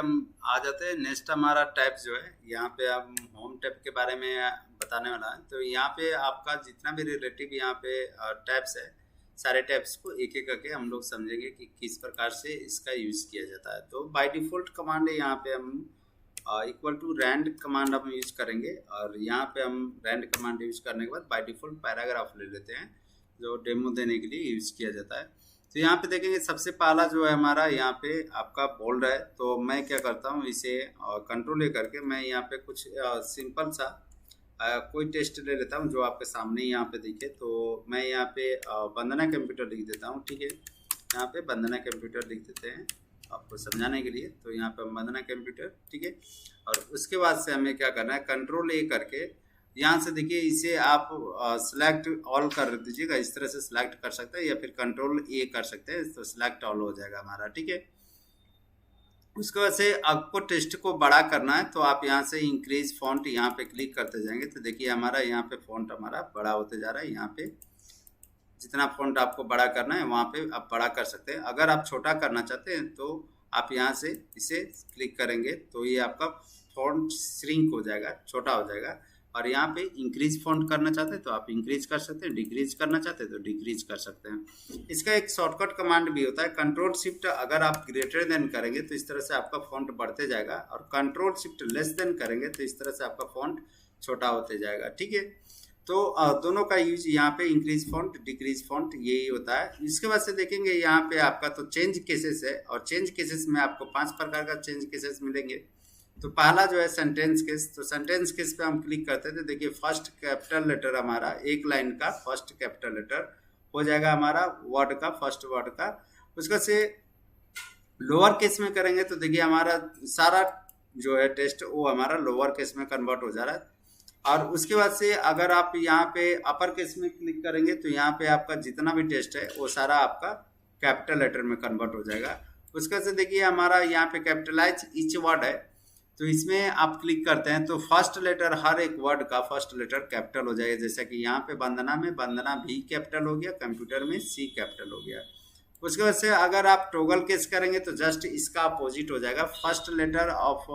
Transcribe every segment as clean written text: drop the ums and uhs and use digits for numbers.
हम आ जाते हैं नेक्स्ट हमारा टैब जो है, यहाँ पे हम होम टैब के बारे में बताने वाला है। तो यहाँ पे आपका जितना भी रिलेटिव यहाँ पे टैब्स है, सारे टैब्स को एक एक करके हम लोग समझेंगे कि किस प्रकार से इसका यूज़ किया जाता है। तो बाय डिफ़ॉल्ट कमांड है यहाँ पे हम इक्वल टू रैंड कमांड हम यूज़ करेंगे, और यहाँ पे हम रैंड कमांड यूज़ करने के बाद बाय डिफ़ॉल्ट पैराग्राफ ले लेते हैं जो डेमो देने के लिए यूज़ किया जाता है। तो यहाँ पे देखेंगे सबसे पहला जो है हमारा यहाँ पे आपका बोल्ड है। तो मैं क्या करता हूँ, इसे कंट्रोल ले करके मैं यहाँ पे कुछ सिंपल सा कोई टेस्ट ले लेता हूँ जो आपके सामने यहाँ पे दिखे। तो मैं यहाँ पे वंदना कंप्यूटर लिख देता हूँ, ठीक है। यहाँ पे वंदना कंप्यूटर लिख देते हैं आपको समझाने के लिए। तो यहाँ पे वंदना कंप्यूटर, ठीक है। और उसके बाद से हमें क्या करना है, कंट्रोल ए करके यहाँ से देखिए इसे आप सिलेक्ट ऑल कर दीजिएगा। इस तरह से सिलेक्ट कर सकते हैं या फिर कंट्रोल ए कर सकते हैं, तो सिलेक्ट ऑल हो जाएगा हमारा, ठीक है। उसके बाद से आपको टेक्स्ट को बड़ा करना है तो आप यहाँ से इंक्रीज फॉन्ट यहाँ पे क्लिक करते जाएंगे। तो देखिए हमारा यहाँ पे फॉन्ट हमारा बड़ा होते जा रहा है। यहाँ पे जितना फॉन्ट आपको बड़ा करना है वहाँ पे आप बड़ा कर सकते हैं। अगर आप छोटा करना चाहते हैं तो आप यहाँ से इसे क्लिक करेंगे तो ये आपका फॉन्ट श्रिंक हो जाएगा, छोटा हो जाएगा। और यहाँ पे इंक्रीज फॉन्ट करना चाहते हैं तो आप इंक्रीज कर सकते हैं, डिक्रीज करना चाहते हैं तो डिक्रीज कर सकते हैं। इसका एक शॉर्टकट कमांड भी होता है, कंट्रोल शिफ्ट अगर आप ग्रेटर देन करेंगे तो इस तरह से आपका फॉन्ट बढ़ते जाएगा, और कंट्रोल शिफ्ट लेस देन करेंगे तो इस तरह से आपका फॉन्ट छोटा होते जाएगा, ठीक है। तो दोनों का यूज यहाँ पे इंक्रीज फॉन्ट डिक्रीज फॉन्ट यही होता है। इसके बाद से देखेंगे यहाँ पे आपका तो चेंज केसेस है, और चेंज केसेस में आपको 5 प्रकार का चेंज केसेस मिलेंगे। तो पहला जो है सेंटेंस केस। तो सेंटेंस केस पे हम क्लिक करते थे, देखिए फर्स्ट कैपिटल लेटर हमारा एक लाइन का फर्स्ट कैपिटल लेटर हो जाएगा हमारा वर्ड का, फर्स्ट वर्ड का। उसका से लोअर केस में करेंगे तो देखिए हमारा सारा जो है टेक्स्ट वो हमारा लोअर केस में कन्वर्ट हो जा रहा है। और उसके बाद से अगर आप यहाँ पे अपर केस में क्लिक करेंगे तो यहाँ पे आपका जितना भी टेक्स्ट है वो सारा आपका कैपिटल लेटर में कन्वर्ट हो जाएगा। उसके से देखिए हमारा यहाँ पे कैपिटलाइज ईच वर्ड है, तो इसमें आप क्लिक करते हैं तो फर्स्ट लेटर हर एक वर्ड का फर्स्ट लेटर कैपिटल हो जाएगा। जैसा कि यहाँ पे वंदना में वंदना भी कैपिटल हो गया, कंप्यूटर में सी कैपिटल हो गया। उसके बाद से अगर आप टॉगल केस करेंगे तो जस्ट इसका अपोजिट हो जाएगा, first letter of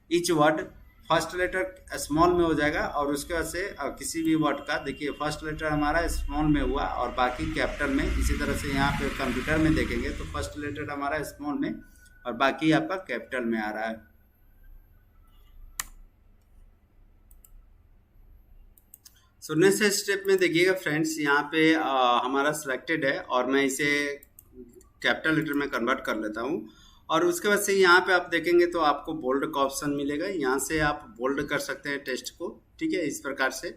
each word first letter small में हो जाएगा, और उसके बाद से किसी भी वर्ड का देखिए फर्स्ट लेटर हमारा स्मॉल में हुआ और बाकी कैपिटल में। इसी तरह से यहाँ पे कंप्यूटर में देखेंगे तो फर्स्ट लेटर हमारा स्मॉल में और बाकी आपका कैपिटल में आ रहा है। सो नेक्स्ट स्टेप में देखिएगा फ्रेंड्स, यहाँ पे हमारा सिलेक्टेड है और मैं इसे कैपिटल लेटर में कन्वर्ट कर लेता हूँ। और उसके बाद से यहाँ पे आप देखेंगे तो आपको बोल्ड का ऑप्शन मिलेगा, यहाँ से आप बोल्ड कर सकते हैं टेक्स्ट को, ठीक है, इस प्रकार से।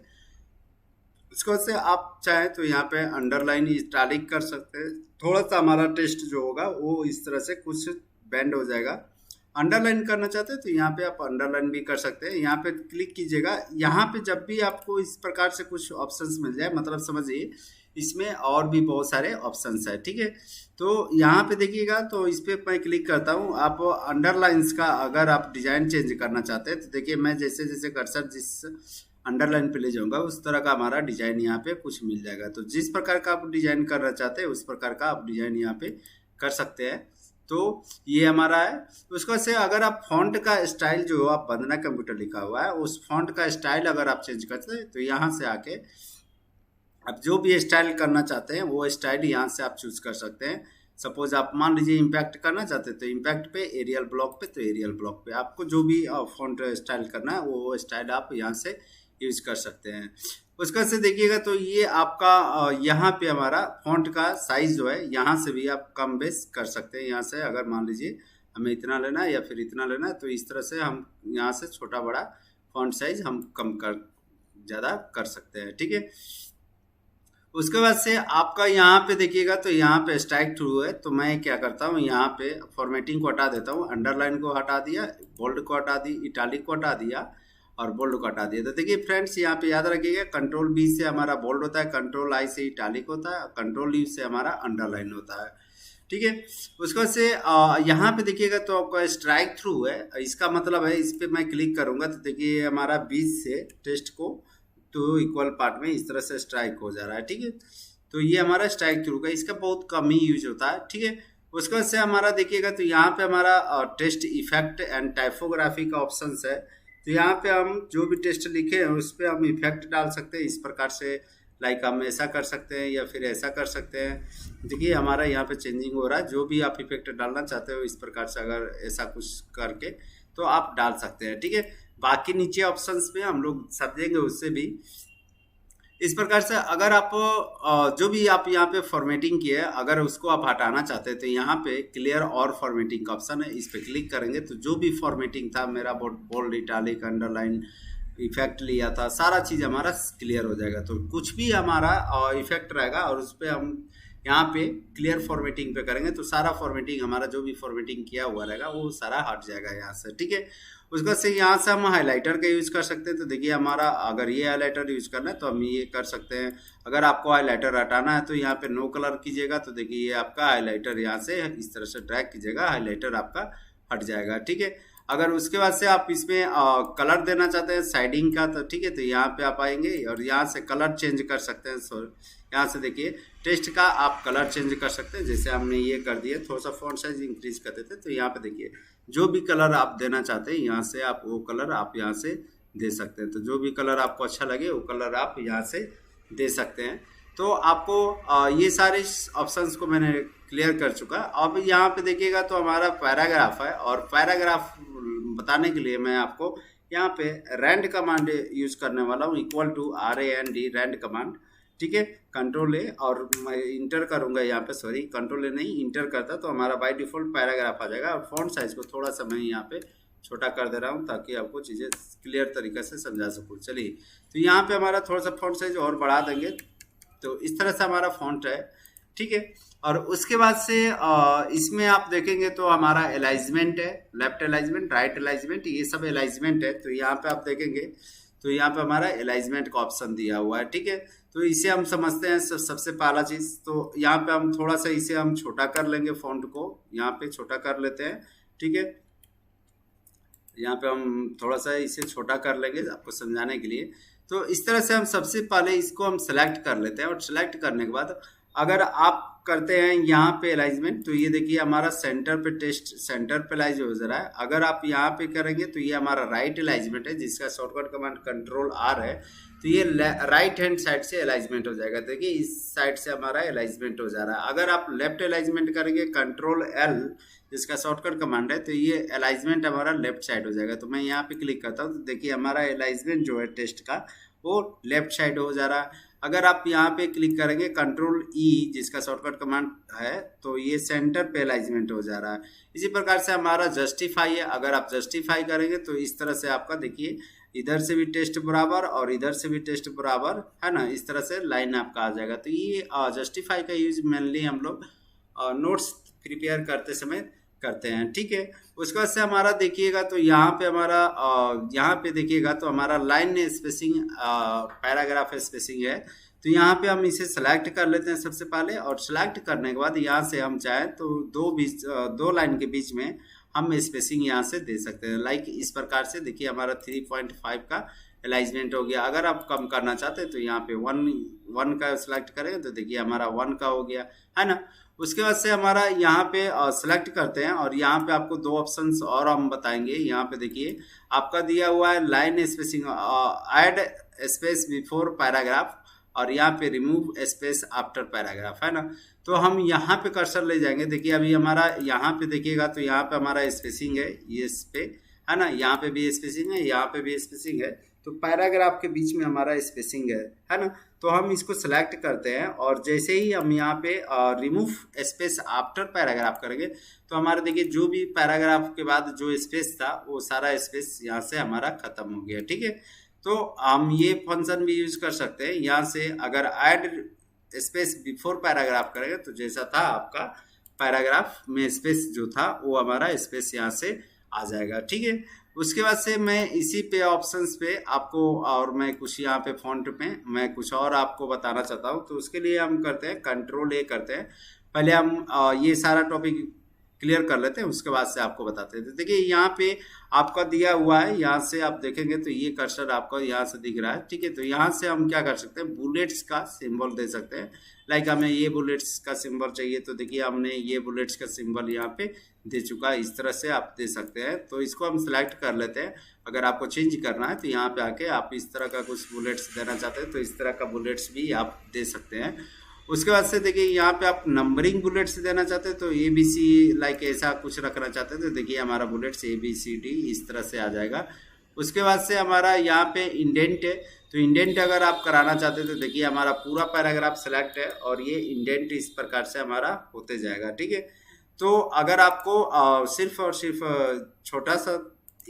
उसके बाद से आप चाहें तो यहाँ पे अंडरलाइन इटालिक कर सकते हैं। थोड़ा सा हमारा टेक्स्ट जो होगा वो इस तरह से कुछ बेंड हो जाएगा। अंडरलाइन करना चाहते हैं तो यहाँ पे आप अंडरलाइन भी कर सकते हैं। यहाँ पे क्लिक कीजिएगा, यहाँ पे जब भी आपको इस प्रकार से कुछ ऑप्शंस मिल जाए, मतलब समझिए इसमें और भी बहुत सारे ऑप्शंस है, ठीक है। तो यहाँ पे देखिएगा तो इस पे मैं क्लिक करता हूँ। आप अंडरलाइंस का अगर आप डिजाइन चेंज करना चाहते हैं तो देखिए मैं जैसे जैसे कर्सर जिस अंडरलाइन पे ले जाऊंगा उस तरह का हमारा डिजाइन यहाँ पे कुछ मिल जाएगा। तो जिस प्रकार का आप डिजाइन करना चाहते हैं उस प्रकार का आप डिजाइन यहाँ पे कर सकते हैं। तो ये हमारा है। उसको से अगर आप फॉन्ट का स्टाइल जो आप वंदना कंप्यूटर लिखा हुआ है उस फॉन्ट का स्टाइल अगर आप चेंज करते हैं तो यहाँ से आके आप जो भी स्टाइल करना चाहते हैं वो स्टाइल यहाँ से आप चूज कर सकते हैं। सपोज आप मान लीजिए इम्पैक्ट करना चाहते हैं तो इम्पैक्ट पे, एरियल ब्लॉक पे तो एरियल ब्लॉक पे, आपको जो भी फॉन्ट स्टाइल करना है वो स्टाइल आप यहाँ से यूज कर सकते हैं। उसका से देखिएगा तो ये आपका यहाँ पे हमारा फॉन्ट का साइज जो है यहाँ से भी आप कम बेस कर सकते हैं। यहाँ से अगर मान लीजिए हमें इतना लेना है या फिर इतना लेना है तो इस तरह से हम यहाँ से छोटा बड़ा फॉन्ट साइज हम कम कर ज़्यादा कर सकते हैं, ठीक है। उसके बाद से आपका यहाँ पे देखिएगा तो यहाँ पे स्ट्राइक थ्रू है, तो मैं क्या करता हूँ यहाँ पे फॉर्मेटिंग को हटा देता हूँ, अंडरलाइन को हटा दिया, बोल्ड को हटा दी, इटालिक को हटा दिया और बोल्ड को हटा दिया। तो देखिए फ्रेंड्स यहाँ पे याद रखिएगा कंट्रोल बी से हमारा बोल्ड होता है, कंट्रोल आई से इटालिक होता है, कंट्रोल यू से हमारा अंडरलाइन होता है, ठीक है। उसको से यहाँ पे देखिएगा तो आपका स्ट्राइक थ्रू है, इसका मतलब है इस पर मैं क्लिक करूँगा तो देखिए हमारा बीच से टेक्स्ट को तो इक्वल पार्ट में इस तरह से स्ट्राइक हो जा रहा है, ठीक है। तो ये हमारा स्ट्राइक थ्रू का, इसका बहुत कम ही यूज होता है, ठीक है। उसके बाद से हमारा देखिएगा तो यहाँ पे हमारा टेस्ट इफेक्ट एंड टाइपोग्राफी का ऑप्शन है। तो यहाँ पे हम जो भी टेस्ट लिखे हैं उस पर हम इफेक्ट डाल सकते हैं इस प्रकार से, लाइक हम ऐसा कर सकते हैं या फिर ऐसा कर सकते हैं। देखिए हमारा यहाँ पे चेंजिंग हो रहा है, जो भी आप इफेक्ट डालना चाहते हो इस प्रकार से अगर ऐसा कुछ करके तो आप डाल सकते हैं, ठीक है। बाकी नीचे ऑप्शंस में हम लोग समझेंगे उससे भी इस प्रकार से। अगर आप जो भी आप यहाँ पे फॉर्मेटिंग किए अगर उसको आप हटाना चाहते हैं तो यहाँ पे क्लियर और फॉर्मेटिंग का ऑप्शन है, इस पे क्लिक करेंगे तो जो भी फॉर्मेटिंग था मेरा बोल्ड इटालिक अंडरलाइन इफेक्ट लिया था सारा चीज़ हमारा क्लियर हो जाएगा। तो कुछ भी हमारा इफेक्ट रहेगा और उस पर हम यहाँ पे क्लियर फॉर्मेटिंग पे करेंगे तो सारा फॉर्मेटिंग हमारा जो भी फॉर्मेटिंग किया हुआ रहेगा वो सारा हट जाएगा यहाँ से, ठीक है। उसका से यहाँ से हम हाइलाइटर का यूज़ कर सकते हैं। तो देखिए हमारा अगर ये हाइलाइटर यूज़ करना है तो हम ये कर सकते हैं। अगर आपको हाइलाइटर हटाना है तो यहाँ पे नो कलर कीजिएगा तो देखिए ये आपका हाइलाइटर यहाँ से इस तरह से ड्रैग कीजिएगा, हाइलाइटर आपका हट जाएगा, ठीक है। अगर उसके बाद से आप इसमें कलर देना चाहते हैं साइडिंग का तो ठीक है, तो यहाँ पे आप आएंगे और यहाँ से कलर चेंज कर सकते हैं। सो यहाँ से देखिए टेक्स्ट का आप कलर चेंज कर सकते हैं, जैसे हमने ये कर दिया, थोड़ा सा फॉन्ट साइज इंक्रीज कर देते तो यहाँ पे देखिए जो भी कलर आप देना चाहते हैं यहाँ से आप वो कलर आप यहाँ से दे सकते हैं। तो जो भी कलर आपको अच्छा लगे वो कलर आप यहाँ से दे सकते हैं। तो आपको ये सारे ऑप्शंस को मैंने क्लियर कर चुका। अब यहाँ पे देखिएगा तो हमारा पैराग्राफ है और पैराग्राफ बताने के लिए मैं आपको यहाँ पे रैंड कमांड यूज करने वाला हूँ, equal to RAND rand command, ठीक है। कंट्रोल ए और मैं इंटर करूंगा यहाँ पे, सॉरी कंट्रोल ए नहीं इंटर करता तो हमारा बाय डिफॉल्ट पैराग्राफ आ जाएगा। और फॉन्ट साइज को थोड़ा सा मैं यहाँ पे छोटा कर दे रहा हूँ ताकि आपको चीज़ें क्लियर तरीके से समझा सकूँ। चलिए तो यहाँ पे हमारा थोड़ा सा फॉन्ट साइज और बढ़ा देंगे तो इस तरह से हमारा फॉन्ट है, ठीक है। और उसके बाद से इसमें आप देखेंगे तो हमारा अलाइजमेंट है, लेफ्ट अलाइजमेंट, राइट अलाइजमेंट, ये सब अलाइजमेंट है। तो यहाँ पे आप देखेंगे तो यहाँ पे हमारा अलाइजमेंट का ऑप्शन दिया हुआ है, ठीक है। तो इसे हम समझते हैं सबसे पहला चीज़। तो यहाँ पे हम थोड़ा सा इसे हम छोटा कर लेंगे, फॉन्ट को यहाँ पे छोटा कर लेते हैं, ठीक है। यहाँ पे हम थोड़ा सा इसे छोटा कर लेंगे आपको समझाने के लिए। तो इस तरह से हम सबसे पहले इसको हम सेलेक्ट कर लेते हैं और सेलेक्ट करने के बाद अगर आप करते हैं यहाँ पे अलाइजमेंट तो ये देखिए हमारा सेंटर पे टेस्ट सेंटर पे अलाइज हो जा रहा है। अगर आप यहाँ पे करेंगे तो ये हमारा राइट अलाइजमेंट है जिसका शॉर्टकट कमांड कंट्रोल R है। तो ये राइट हैंड साइड से अलाइजमेंट हो जाएगा, देखिए इस साइड से हमारा अलाइजमेंट हो जा रहा है। अगर आप लेफ्ट अलाइजमेंट करेंगे कंट्रोल L जिसका शॉर्टकट कमांड है तो ये अलाइजमेंट हमारा लेफ्ट साइड हो जाएगा। तो मैं यहाँ पे क्लिक करता हूँ तो देखिए हमारा अलाइजमेंट जो है टेस्ट का वो लेफ्ट साइड हो जा रहा है। अगर आप यहाँ पे क्लिक करेंगे कंट्रोल E जिसका शॉर्टकट कमांड है तो ये सेंटर पे अलाइजमेंट हो जा रहा है। इसी प्रकार से हमारा जस्टिफाई है, अगर आप जस्टिफाई करेंगे तो इस तरह से आपका देखिए इधर से भी टेस्ट बराबर और इधर से भी टेस्ट बराबर है ना, इस तरह से लाइन आपका आ जाएगा। तो ये जस्टिफाई का यूज मेनली हम लोग नोट्स प्रिपेयर करते समय करते हैं, ठीक है। उसके बाद से हमारा देखिएगा तो यहाँ पे हमारा यहाँ पे देखिएगा तो हमारा लाइन स्पेसिंग पैराग्राफ स्पेसिंग है। तो यहाँ पे हम इसे सेलेक्ट कर लेते हैं सबसे पहले और सेलेक्ट करने के बाद यहाँ से हम चाहें तो दो लाइन के बीच में हम स्पेसिंग यहाँ से दे सकते हैं। लाइक इस प्रकार से देखिए हमारा 3.5 का अलाइजमेंट हो गया। अगर आप कम करना चाहते हैं तो यहाँ पे 1 का सिलेक्ट करेंगे तो देखिए हमारा 1 का हो गया, है ना। उसके बाद से हमारा यहाँ पे सेलेक्ट करते हैं और यहाँ पे आपको दो ऑप्शंस और हम बताएंगे। यहाँ पे देखिए आपका दिया हुआ है line spacing, add space before paragraph और यहाँ पे रिमूव स्पेस आफ्टर पैराग्राफ, है ना। तो हम यहाँ पे कर्सर ले जाएंगे, देखिए अभी हमारा यहाँ पे देखिएगा तो यहाँ पे हमारा स्पेसिंग है ये इस पे, है ना, यहाँ पे भी स्पेसिंग है, यहाँ पे भी स्पेसिंग है। तो पैराग्राफ के बीच में हमारा स्पेसिंग है ना। तो हम इसको सेलेक्ट करते हैं और जैसे ही हम यहाँ पे रिमूव स्पेस आफ्टर पैराग्राफ करेंगे तो हमारा देखिए जो भी पैराग्राफ के बाद जो स्पेस था वो सारा स्पेस यहाँ से हमारा खत्म हो गया, ठीक है। तो हम ये फंक्शन भी यूज कर सकते हैं यहाँ से, अगर ऐड स्पेस बिफोर पैराग्राफ करेंगे तो जैसा था आपका पैराग्राफ में स्पेस जो था वो हमारा स्पेस यहाँ से आ जाएगा, ठीक है। उसके बाद से मैं इसी पे ऑप्शंस पे आपको और मैं कुछ यहाँ पे फॉन्ट पे मैं कुछ और आपको बताना चाहता हूँ। तो उसके लिए हम करते हैं कंट्रोल A करते हैं। पहले हम ये सारा टॉपिक क्लियर कर लेते हैं, उसके बाद से आपको बताते हैं। तो देखिए यहाँ पे आपका दिया हुआ है, यहाँ से आप देखेंगे तो ये कर्सर आपका यहाँ से दिख रहा है, ठीक है। तो यहाँ से हम क्या कर सकते हैं, बुलेट्स का सिंबल दे सकते हैं। लाइक हमें ये बुलेट्स का सिंबल चाहिए, तो देखिए हमने ये बुलेट्स का सिंबल यहाँ पे दे चुका है, इस तरह से आप दे सकते हैं। तो इसको हम सिलेक्ट कर लेते हैं। अगर आपको चेंज करना है तो यहाँ पे आके आप इस तरह का कुछ बुलेट्स देना चाहते हैं तो इस तरह का बुलेट्स भी आप दे सकते हैं। उसके बाद से देखिए यहाँ पे आप नंबरिंग बुलेट्स देना चाहते हैं तो ABC लाइक ऐसा कुछ रखना चाहते हैं तो देखिए हमारा बुलेट्स ABCD इस तरह से आ जाएगा। उसके बाद से हमारा यहाँ पे इंडेंट है, तो इंडेंट अगर आप कराना चाहते हैं तो देखिए हमारा पूरा पैराग्राफ सेलेक्ट है और ये इंडेंट इस प्रकार से हमारा होते जाएगा, ठीक है। तो अगर आपको सिर्फ और सिर्फ छोटा सा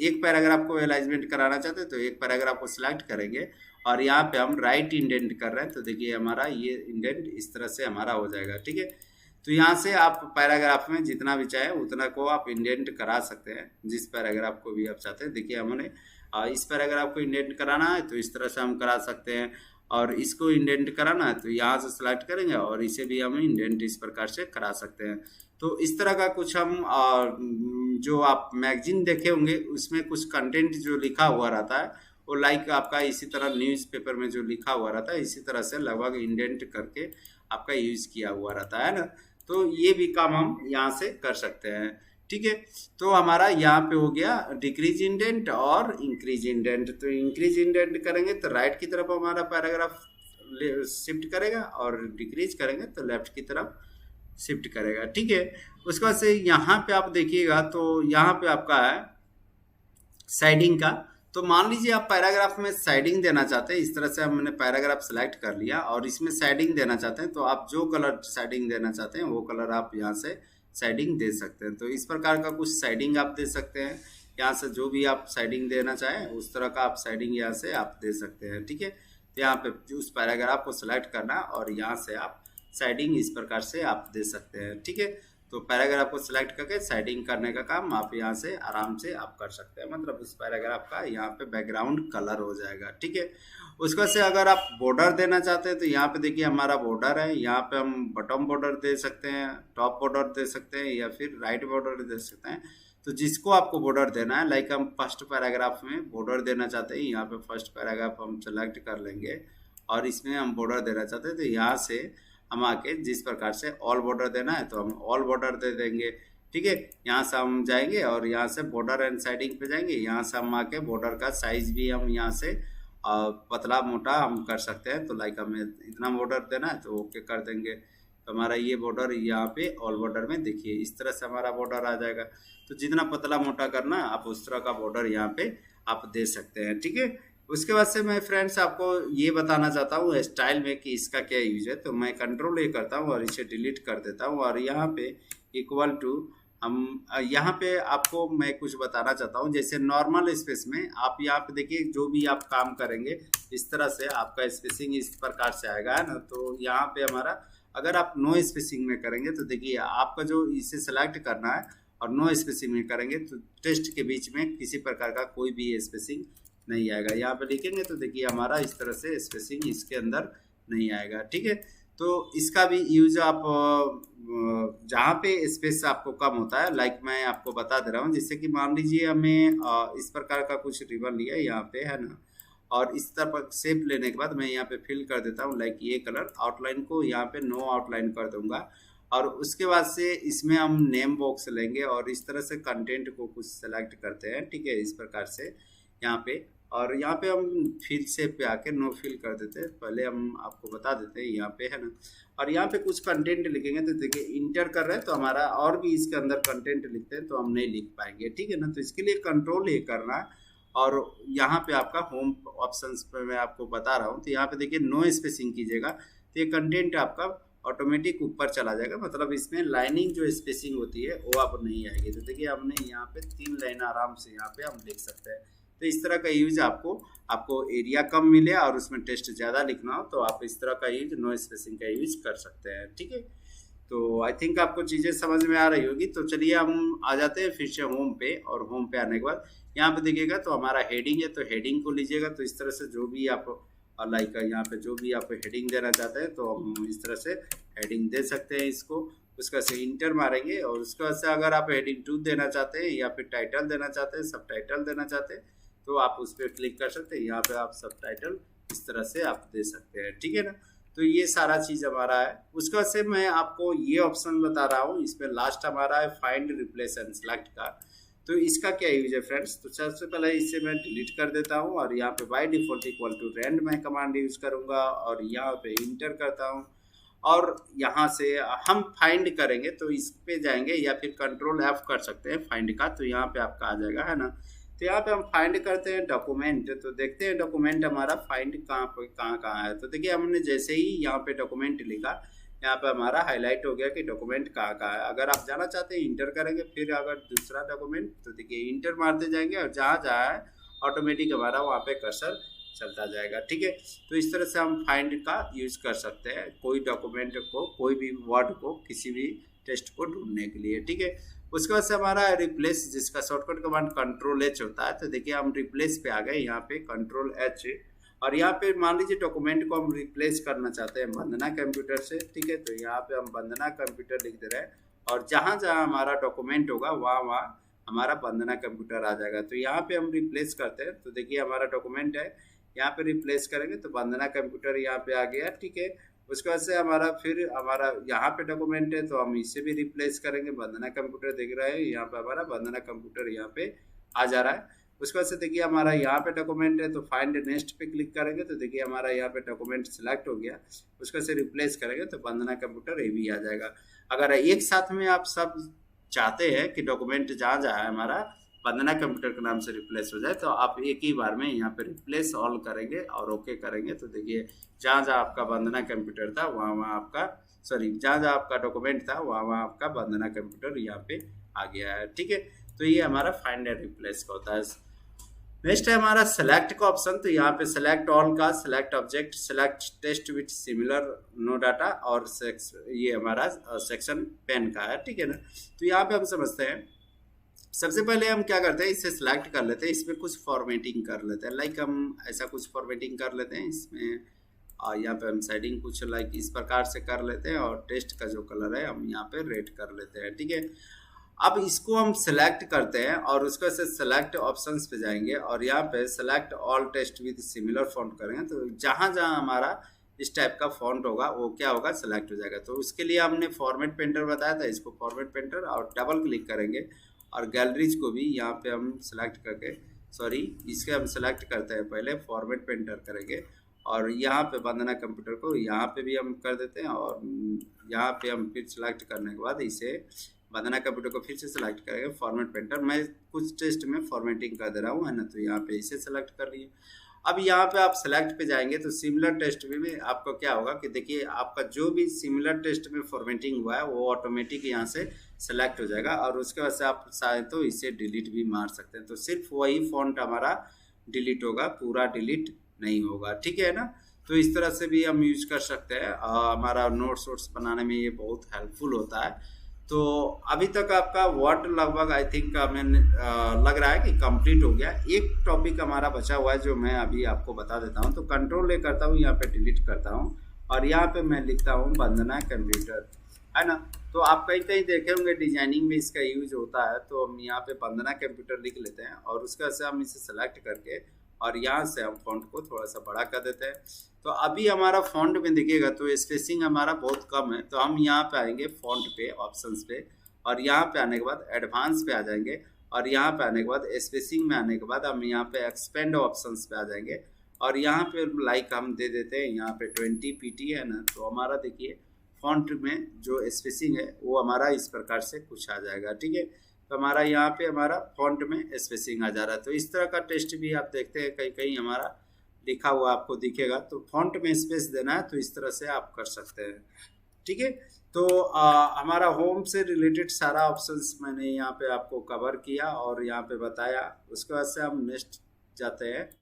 एक पैराग्राफ को अलाइनमेंट कराना चाहते हैं तो एक पैराग्राफ को सिलेक्ट करेंगे और यहाँ पे हम राइट इंडेंट कर रहे हैं तो देखिए हमारा ये इंडेंट इस तरह से हमारा हो जाएगा, ठीक है। तो यहाँ से आप पैराग्राफ में जितना भी चाहे उतना को आप इंडेंट करा सकते हैं, जिस पैराग्राफ को भी आप चाहते हैं। देखिए हमने इस पैराग्राफ को इंडेंट कराना है तो इस तरह से हम करा सकते हैं, और इसको इंडेंट कराना है तो यहाँ से सिलेक्ट करेंगे और इसे भी हम इंडेंट इस प्रकार से करा सकते हैं। तो इस तरह का कुछ हम जो आप मैगजीन देखे होंगे उसमें कुछ कंटेंट जो लिखा हुआ रहता है वो लाइक आपका इसी तरह न्यूज़पेपर में जो लिखा हुआ रहता है इसी तरह से लगभग इंडेंट करके आपका यूज किया हुआ रहता है ना। तो ये भी काम हम यहाँ से कर सकते हैं, ठीक है। तो हमारा यहाँ पे हो गया डिक्रीज इंडेंट और इंक्रीज इंडेंट। तो इंक्रीज इंडेंट करेंगे तो राइट की तरफ हमारा पैराग्राफ शिफ्ट करेगा और डिक्रीज करेंगे तो लेफ्ट की तरफ शिफ्ट करेगा, ठीक है। उसके बाद से यहाँ पे आप देखिएगा तो यहाँ पे आपका है साइडिंग का। तो मान लीजिए आप पैराग्राफ में साइडिंग देना चाहते हैं, इस तरह से हमने पैराग्राफ सेलेक्ट कर लिया और इसमें साइडिंग देना चाहते हैं तो आप जो कलर साइडिंग देना चाहते हैं वो कलर आप यहाँ से साइडिंग दे सकते हैं। तो इस प्रकार का कुछ साइडिंग आप दे सकते हैं, यहाँ से जो भी आप साइडिंग देना चाहें उस तरह का आप साइडिंग यहाँ से आप दे सकते हैं, ठीक है। तो यहाँ पे उस पैराग्राफ को सिलेक्ट करना और यहाँ से आप साइडिंग इस प्रकार से आप दे सकते हैं, ठीक है। तो पैराग्राफ को सिलेक्ट करके साइडिंग करने का काम आप यहाँ से आराम से आप कर सकते हैं, मतलब उस पैराग्राफ का यहाँ पे बैकग्राउंड कलर हो जाएगा, ठीक है। उसके बाद से अगर आप बॉर्डर देना चाहते हैं तो यहाँ पे देखिए हमारा बॉर्डर है, यहाँ पे हम बॉटम बॉर्डर दे सकते हैं, टॉप बॉर्डर दे सकते हैं या फिर राइट बॉर्डर दे सकते हैं। तो जिसको आपको बॉर्डर देना है, लाइक हम फर्स्ट पैराग्राफ में बॉर्डर देना चाहते हैं, यहाँ पे फर्स्ट पैराग्राफ हम सेलेक्ट कर लेंगे और इसमें हम बॉर्डर देना चाहते हैं तो यहाँ से हम आके जिस प्रकार से ऑल बॉर्डर देना है तो हम ऑल बॉर्डर दे देंगे, ठीक है। यहाँ से हम जाएंगे और यहाँ से बॉर्डर एंड साइडिंग पे जाएंगे, यहाँ से हम आके बॉर्डर का साइज भी हम यहाँ से पतला मोटा हम कर सकते हैं। तो लाइक हमें इतना बॉर्डर देना है तो ओके कर देंगे, तो हमारा ये बॉर्डर यहाँ पे ऑल बॉर्डर में देखिए इस तरह से हमारा बॉर्डर आ जाएगा। तो जितना पतला मोटा करना आप उस तरह का बॉर्डर यहाँ पे आप दे सकते हैं, ठीक है। उसके बाद से मैं फ्रेंड्स आपको ये बताना चाहता हूँ स्टाइल में कि इसका क्या यूज है। तो मैं कंट्रोल ए करता हूँ और इसे डिलीट कर देता हूँ और यहाँ पे इक्वल टू हम यहाँ पे आपको मैं कुछ बताना चाहता हूँ। जैसे नॉर्मल स्पेस में आप यहाँ पे देखिए जो भी आप काम करेंगे इस तरह से आपका स्पेसिंग इस प्रकार से आएगा, है ना। तो यहाँ पे हमारा अगर आप नो स्पेसिंग में करेंगे तो देखिए आपका जो इसे सेलेक्ट करना है और नो स्पेसिंग में करेंगे तो टेक्स्ट के बीच में किसी प्रकार का कोई भी स्पेसिंग नहीं आएगा। यहाँ पे लिखेंगे तो देखिए हमारा इस तरह से स्पेसिंग इसके अंदर नहीं आएगा, ठीक है। तो इसका भी यूज आप जहाँ पे स्पेस आपको कम होता है, लाइक मैं आपको बता दे रहा हूँ, जैसे कि मान लीजिए हमें इस प्रकार का कुछ रिबन लिया यहाँ पे, है ना, और इस तरह शेप लेने के बाद मैं यहाँ पे फिल कर देता हूँ लाइक ये कलर, आउटलाइन को यहाँ पे नो आउटलाइन कर दूंगा और उसके बाद से इसमें हम नेम बॉक्स लेंगे और इस तरह से कंटेंट को कुछ सेलेक्ट करते हैं, ठीक है, इस प्रकार से यहाँ पे। और यहाँ पे हम फिल शेप पे आके नो फिल कर देते हैं, पहले हम आपको बता देते हैं यहाँ पे, है ना। और यहाँ पे कुछ कंटेंट लिखेंगे तो देखिए इंटर कर रहे हैं तो हमारा और भी इसके अंदर कंटेंट लिखते हैं तो हम नहीं लिख पाएंगे, ठीक है ना। तो इसके लिए कंट्रोल ये करना है और यहाँ पे आपका होम ऑप्शंस पे मैं आपको बता रहा हूँ तो यहाँ पे देखिए नो स्पेसिंग कीजिएगा तो ये कंटेंट आपका ऑटोमेटिक ऊपर चला जाएगा, मतलब इसमें लाइनिंग जो स्पेसिंग होती है वो अब नहीं आएगी। तो देखिए हमने यहाँ पे 3 लाइन आराम से यहाँ पे हम लिख सकते हैं। तो इस तरह का यूज आपको एरिया कम मिले और उसमें टेक्स्ट ज़्यादा लिखना हो तो आप इस तरह का यूज नो स्पेसिंग का यूज कर सकते हैं, ठीक है। तो आई थिंक आपको चीज़ें समझ में आ रही होगी। तो चलिए हम आ जाते हैं फिर से होम पे, और होम पे आने के बाद यहाँ पे देखिएगा तो हमारा हेडिंग है, तो हेडिंग को लीजिएगा तो इस तरह से जो भी आप लाइक यहाँ पे जो भी आप हेडिंग देना चाहते हैं तो हम इस तरह से हेडिंग दे सकते हैं इसको। उसके बाद से इंटर मारेंगे और उसके बाद से अगर आप हेडिंग 2 देना चाहते हैं या फिर टाइटल देना चाहते हैं, सब टाइटल देना चाहते हैं, तो आप उस पर क्लिक कर सकते हैं। यहाँ पे आप सब टाइटल इस तरह से आप दे सकते हैं, ठीक है ना। तो ये सारा चीज़ हमारा है। उसके बाद से मैं आपको ये ऑप्शन बता रहा हूँ, इसमें लास्ट हमारा है फाइंड रिप्लेस एंड सेलेक्ट का। तो इसका क्या यूज है फ्रेंड्स, तो सबसे पहले इसे मैं डिलीट कर देता हूँ और यहाँ पे by default equal to rand मैं कमांड यूज करूँगा और यहाँ पे इंटर करता हूँ और यहाँ से हम फाइंड करेंगे। तो इस पे जाएंगे या फिर कंट्रोल F कर सकते हैं फाइंड का, तो यहाँ पे आपका आ जाएगा, है ना। तो यहाँ पे हम फाइंड करते हैं डॉक्यूमेंट, तो देखते हैं डॉक्यूमेंट हमारा फाइंड कहाँ पे कहाँ है। तो देखिए हमने जैसे ही यहाँ पे डॉक्यूमेंट लिखा, यहाँ पे हमारा हाईलाइट हो गया कि डॉक्यूमेंट कहाँ है। अगर आप जाना चाहते हैं इंटर करेंगे, फिर अगर दूसरा डॉक्यूमेंट, तो देखिए इंटर मारते जाएंगे और जहाँ जहाँ है ऑटोमेटिक हमारा वहाँ पे कर्सर चलता जाएगा, ठीक है। तो इस तरह से हम फाइंड का यूज कर सकते हैं कोई डॉक्यूमेंट को, कोई भी वर्ड को, किसी भी टेक्स्ट को ढूंढने के लिए, ठीक है। उसके बाद से हमारा रिप्लेस, जिसका शॉर्टकट कमांड कंट्रोल H होता है। तो देखिए हम रिप्लेस पे आ गए, यहाँ पे कंट्रोल H, और यहाँ पे मान लीजिए डॉक्यूमेंट को हम रिप्लेस करना चाहते हैं वंदना कंप्यूटर से, ठीक है। तो यहाँ पे हम वंदना कंप्यूटर लिख दे रहे हैं और जहाँ जहाँ हमारा डॉक्यूमेंट होगा वहाँ वहाँ हमारा वंदना कंप्यूटर आ जाएगा। तो यहाँ पे हम रिप्लेस करते हैं, तो देखिए हमारा डॉक्यूमेंट है, यहाँ पे रिप्लेस करेंगे तो वंदना कंप्यूटर यहाँ पे आ गया, ठीक है। उसके बाद से फिर हमारा यहाँ पे डॉक्यूमेंट है, तो हम इसे भी रिप्लेस करेंगे, वंदना कंप्यूटर देख रहे हैं, यहाँ पे हमारा वंदना कंप्यूटर यहाँ पे आ जा रहा है। उसके बाद से देखिए हमारा यहाँ पे डॉक्यूमेंट है, तो फाइंड नेक्स्ट पे क्लिक करेंगे, तो देखिए हमारा यहाँ पे डॉक्यूमेंट सिलेक्ट हो गया। उसके से रिप्लेस करेंगे तो वंदना कंप्यूटर ये भी आ जाएगा। अगर एक साथ में आप सब चाहते हैं कि डॉक्यूमेंट जहाँ जहाँ है हमारा वंदना कंप्यूटर के नाम से रिप्लेस हो जाए, तो आप एक ही बार में यहाँ पे रिप्लेस ऑल करेंगे और ओके करेंगे। तो देखिए जहाँ जहाँ आपका वंदना कंप्यूटर था वहाँ वहाँ आपका, सॉरी, जहाँ जहाँ आपका डॉक्यूमेंट था वहाँ वहाँ आपका वंदना कंप्यूटर यहाँ पे आ गया है, ठीक है। तो ये हमारा फाइंड एंड रिप्लेस का होता है। नेक्स्ट है हमारा सेलेक्ट का ऑप्शन। तो यहाँ पे सेलेक्ट ऑल का, select object, select text with similar no data और ये हमारा सेक्शन पेन का है, ठीक है ना। तो यहाँ पे हम समझते हैं, सबसे पहले हम क्या करते हैं, इसे सिलेक्ट कर लेते हैं, इसमें कुछ फॉर्मेटिंग कर लेते हैं। लाइक हम ऐसा कुछ फॉर्मेटिंग कर लेते हैं इसमें, और यहाँ पे हम सेटिंग कुछ लाइक इस प्रकार से कर लेते हैं और टेक्स्ट का जो कलर है हम यहाँ पे रेड कर लेते हैं, ठीक है। अब इसको हम सेलेक्ट करते हैं और उसको से सेलेक्ट ऑप्शंस पे जाएंगे और यहाँ पे select all text with similar font करेंगे। तो जहाँ जहाँ हमारा इस टाइप का फॉन्ट होगा वो क्या होगा, सेलेक्ट हो जाएगा। तो उसके लिए हमने फॉर्मेट पेंटर बताया था, इसको फॉर्मेट पेंटर और डबल क्लिक करेंगे और गैलरीज को भी यहाँ पे हम सेलेक्ट करके, सॉरी, इसके हम सेलेक्ट करते हैं, पहले फॉर्मेट पेंटर करेंगे और यहाँ पे वंदना कंप्यूटर को यहाँ पे भी हम कर देते हैं और यहाँ पे हम फिर सेलेक्ट करने के बाद इसे वंदना कंप्यूटर को फिर से सेलेक्ट करेंगे फॉर्मेट पेंटर। मैं कुछ टेस्ट में फॉर्मेटिंग कर दे रहा हूँ, है ना। तो यहाँ पे इसे सेलेक्ट कर लिए। अब यहाँ पे आप सेलेक्ट पे जाएंगे तो सिमिलर टेस्ट में आपको क्या होगा कि देखिए आपका जो भी सिमिलर टेस्ट में फॉर्मेटिंग हुआ है वो ऑटोमेटिक यहाँ से सेलेक्ट हो जाएगा और उसके बाद से आप चाहे तो इसे डिलीट भी मार सकते हैं। तो सिर्फ वही फॉन्ट हमारा डिलीट होगा, पूरा डिलीट नहीं होगा, ठीक है ना। तो इस तरह से भी हम यूज कर सकते हैं, हमारा नोट्स वोट्स बनाने में ये बहुत हेल्पफुल होता है। तो अभी तक आपका वर्ड लगभग आई थिंक हमें लग रहा है कि कंप्लीट हो गया। एक टॉपिक हमारा बचा हुआ है जो मैं अभी आपको बता देता हूं। तो कंट्रोल ले करता हूं, यहाँ पे डिलीट करता हूं और यहाँ पे मैं लिखता हूं वंदना कंप्यूटर, है ना। तो आप कहीं कहीं देखे होंगे डिजाइनिंग में इसका यूज होता है। तो हम यहाँ पे वंदना कंप्यूटर लिख लेते हैं और उसका से हम इसे सेलेक्ट करके और यहाँ से हम फॉन्ट को थोड़ा सा बड़ा कर देते हैं। तो अभी हमारा फॉन्ट में दिखेगा तो स्पेसिंग हमारा बहुत कम है। तो हम यहाँ पे आएंगे फॉन्ट पे, ऑप्शंस पे, और यहाँ पे आने के बाद एडवांस पे आ जाएंगे और यहाँ पे आने के बाद स्पेसिंग में आने के बाद हम यहाँ पे एक्सपेंड ऑप्शंस पे आ जाएंगे और यहाँ पे लाइक हम दे देते हैं यहाँ पे 20 pt, है ना। तो हमारा देखिए फॉन्ट में जो स्पेसिंग है वो हमारा इस प्रकार से कुछ आ जाएगा, ठीक है। तो हमारा यहाँ पे हमारा फॉन्ट में स्पेसिंग आ जा रहा है। तो इस तरह का टेस्ट भी आप देखते हैं कहीं कहीं हमारा लिखा हुआ आपको दिखेगा। तो फॉन्ट में स्पेस देना है तो इस तरह से आप कर सकते हैं, ठीक है। तो हमारा होम से रिलेटेड सारा ऑप्शंस मैंने यहाँ पे आपको कवर किया और यहाँ पे बताया। उसके बाद से हम नेक्स्ट जाते हैं।